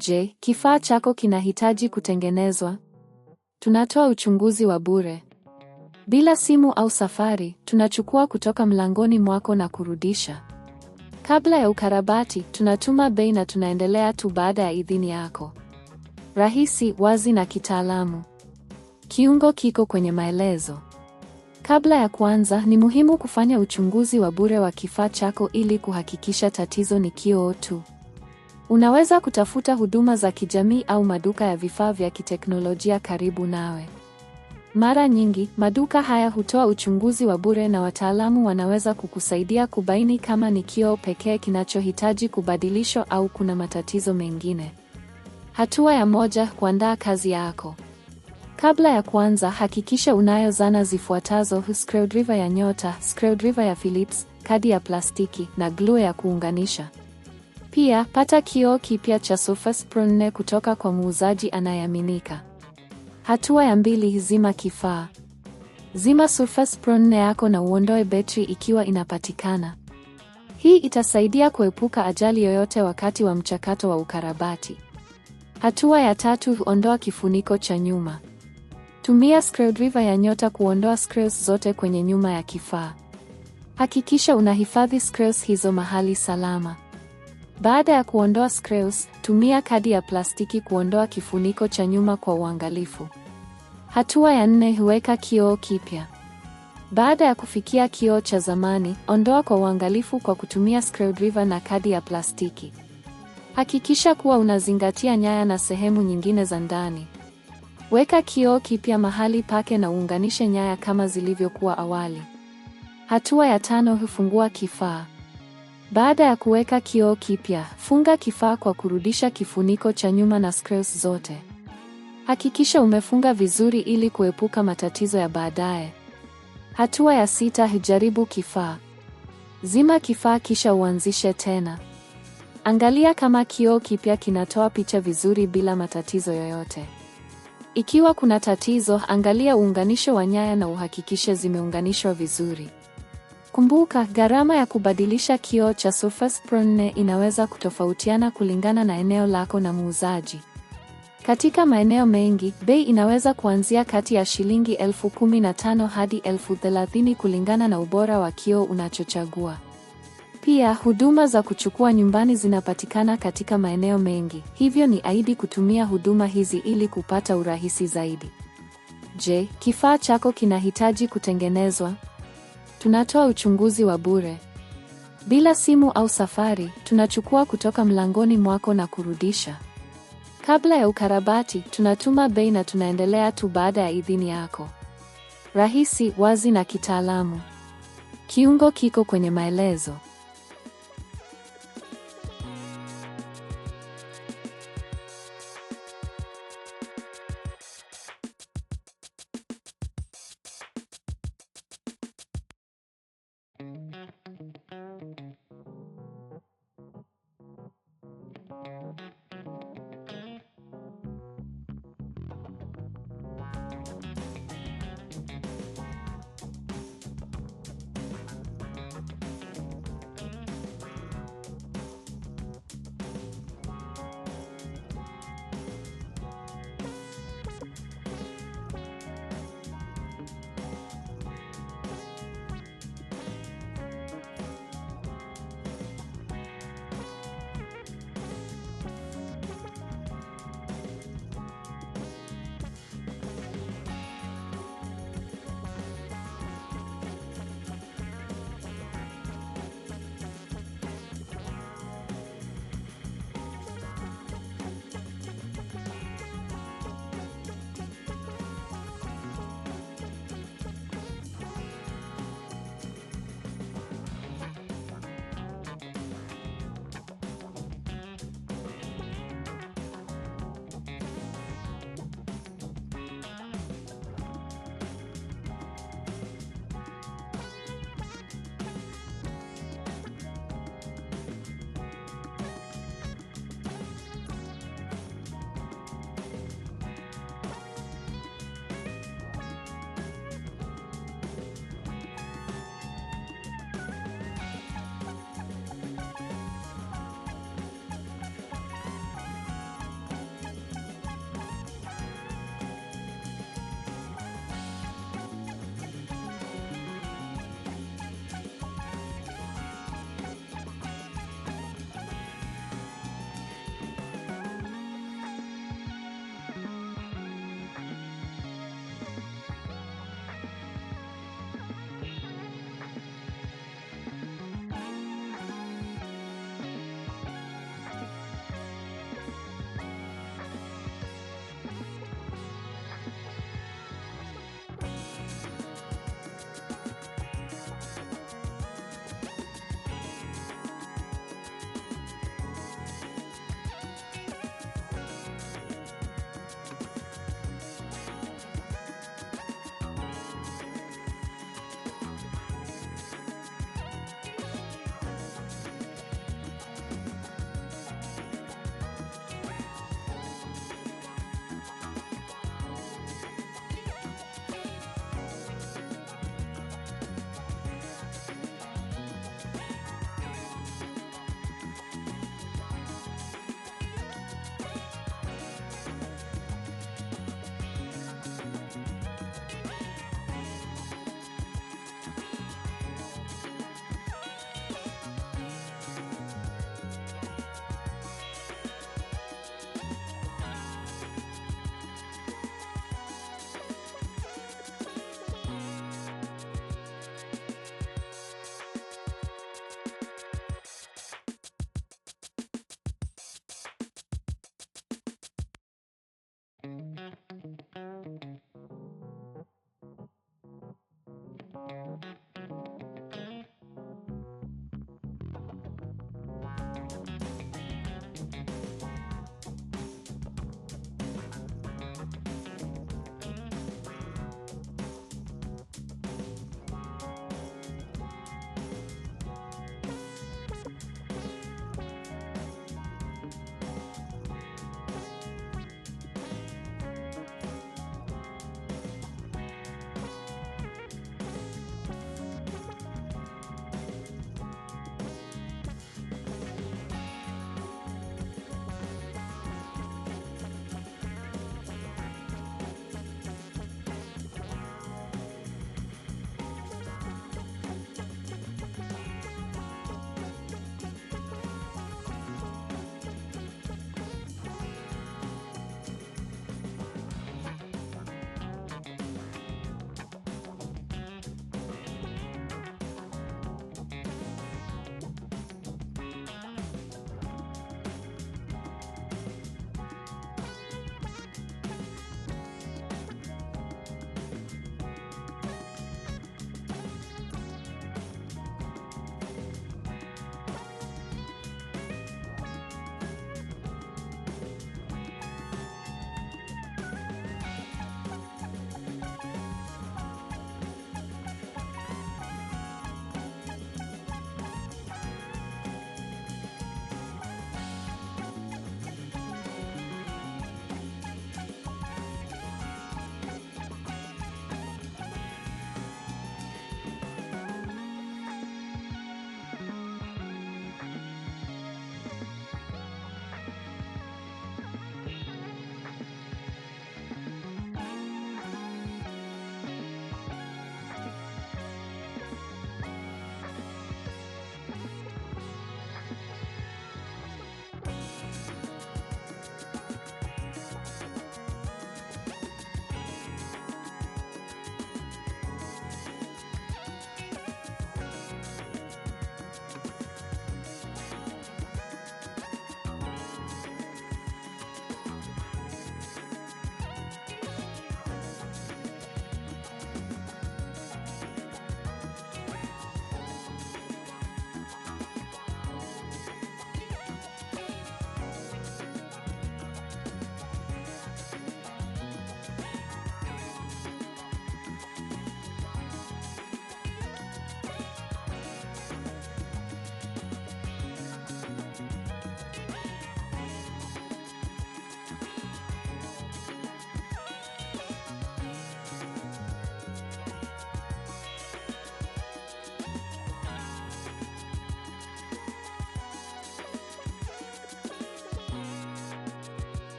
Je, kifaa chako kinahitaji kutengenezwa? Tunatoa uchunguzi wa bure. Bila simu au safari, tunachukua kutoka mlangoni mwako na kurudisha. Kabla ya ukarabati, tunatuma bei na tunaendelea tu baada ya idhini yako. Rahisi, wazi na kitaalamu. Kiungo kiko kwenye maelezo. Kabla ya kuanza, ni muhimu kufanya uchunguzi wa bure wa kifaa chako ili kuhakikisha tatizo ni kioo tu. Unaweza kutafuta huduma za kijamii au maduka ya vifaa vya kiteknolojia karibu nawe. Mara nyingi, maduka haya hutoa uchunguzi wa bure na wataalamu wanaweza kukusaidia kubaini kama ni kioo pekee kinachohitaji kubadilishwa au kuna matatizo mengine. Hatua ya moja, kuandaa kazi yako. Kabla ya kuanza, hakikisha unayo zana zifuatazo: screwdriver ya Nyota, screwdriver ya Phillips, kadi ya plastiki na glue ya kuunganisha. Pia, pata kioo kipya cha Surface Pro 4 kutoka kwa muuzaji anayeaminika. Hatua ya 2, zima kifaa. Zima Surface Pro 4 yako na uondoe betri ikiwa inapatikana. Hii itasaidia kuepuka ajali yoyote wakati wa mchakato wa ukarabati. Hatua ya 3, ondoa kifuniko cha nyuma. Tumia screwdriver ya Nyota kuondoa screws zote kwenye nyuma ya kifaa. Hakikisha unahifadhi screws hizo mahali salama. Baada ya kuondoa screws, tumia kadi ya plastiki kuondoa kifuniko cha nyuma kwa uangalifu. Hatua ya 4, weka kioo kipya. Baada ya kufikia kioo cha zamani, ondoa kwa uangalifu kwa kutumia screwdriver na kadi ya plastiki. Hakikisha kuwa unazingatia nyaya na sehemu nyingine za ndani. Weka kioo kipya mahali pake na uunganishe nyaya kama zilivyokuwa awali. Hatua ya 5, fungua kifaa. Baada ya kuweka kioo kipya, funga kifaa kwa kurudisha kifuniko cha nyuma na screws zote. Hakikisha umefunga vizuri ili kuepuka matatizo ya baadaye. Hatua ya 6, jaribu kifaa. Zima kifaa kisha uanzishe tena. Angalia kama kioo kipya kinatoa picha vizuri bila matatizo yoyote. Ikiwa kuna tatizo, angalia uunganisho wa nyaya na uhakikishe zimeunganishwa vizuri. Kumbuka, gharama ya kubadilisha kioo cha Surface Pro 4 inaweza kutofautiana kulingana na eneo lako na muuzaji. Katika maeneo mengi, bei inaweza kuanzia kati ya shilingi 15,000 hadi 30,000 kulingana na ubora wa kioo unachochagua. Pia, huduma za kuchukua nyumbani zinapatikana katika maeneo mengi, hivyo ni aidi kutumia huduma hizi ili kupata urahisi zaidi. Je, kifaa chako kinahitaji kutengenezwa? Tunatoa uchunguzi wa bure. Bila simu au safari, tunachukua kutoka mlangoni mwako na kurudisha. Kabla ya ukarabati, tunatuma bei na tunaendelea tu baada ya idhini yako. Rahisi, wazi na kitaalamu. Kiungo kiko kwenye maelezo.